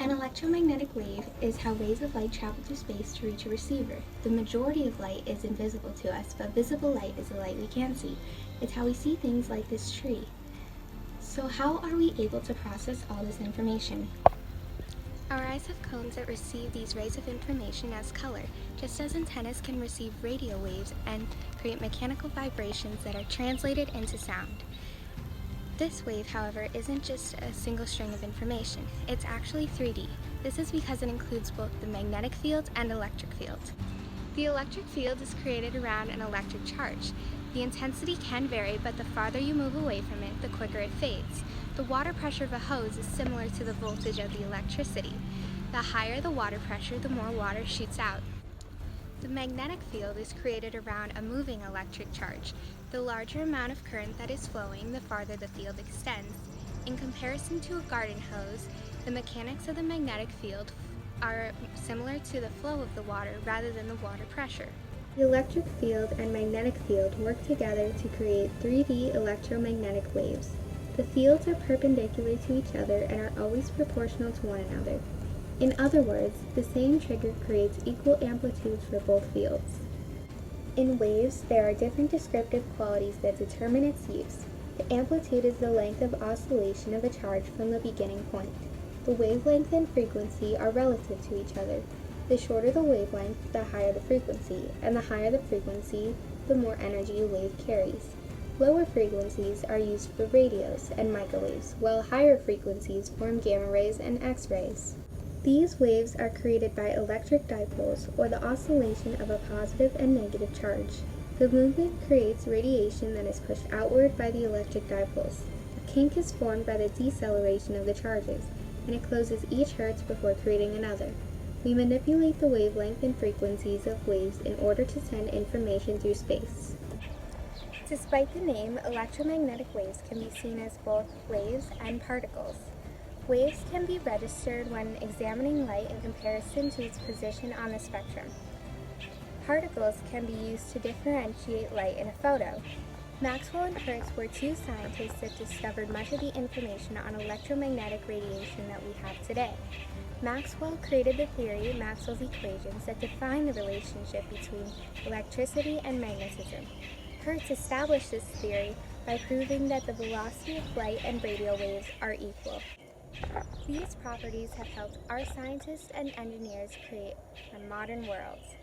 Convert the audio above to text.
An electromagnetic wave is how rays of light travel through space to reach a receiver. The majority of light is invisible to us, but visible light is the light we can see. It's how we see things like this tree. So how are we able to process all this information? Our eyes have cones that receive these rays of information as color, just as antennas can receive radio waves and create mechanical vibrations that are translated into sound. This wave, however, isn't just a single string of information. It's actually 3D. This is because it includes both the magnetic field and electric field. The electric field is created around an electric charge. The intensity can vary, but the farther you move away from it, the quicker it fades. The water pressure of a hose is similar to the voltage of the electricity. The higher the water pressure, the more water shoots out. The magnetic field is created around a moving electric charge. The larger amount of current that is flowing, the farther the field extends. In comparison to a garden hose, the mechanics of the magnetic field are similar to the flow of the water rather than the water pressure. The electric field and magnetic field work together to create 3D electromagnetic waves. The fields are perpendicular to each other and are always proportional to one another. In other words, the same trigger creates equal amplitudes for both fields. In waves, there are different descriptive qualities that determine its use. The amplitude is the length of oscillation of a charge from the beginning point. The wavelength and frequency are relative to each other. The shorter the wavelength, the higher the frequency, and the higher the frequency, the more energy a wave carries. Lower frequencies are used for radios and microwaves, while higher frequencies form gamma rays and X-rays. These waves are created by electric dipoles, or the oscillation of a positive and negative charge. The movement creates radiation that is pushed outward by the electric dipoles. A kink is formed by the deceleration of the charges, and it closes each hertz before creating another. We manipulate the wavelength and frequencies of waves in order to send information through space. Despite the name, electromagnetic waves can be seen as both waves and particles. Waves can be registered when examining light in comparison to its position on the spectrum. Particles can be used to differentiate light in a photo. Maxwell and Hertz were two scientists that discovered much of the information on electromagnetic radiation that we have today. Maxwell created the theory, Maxwell's equations, that define the relationship between electricity and magnetism. Hertz established this theory by proving that the velocity of light and radio waves are equal. These properties have helped our scientists and engineers create our modern worlds.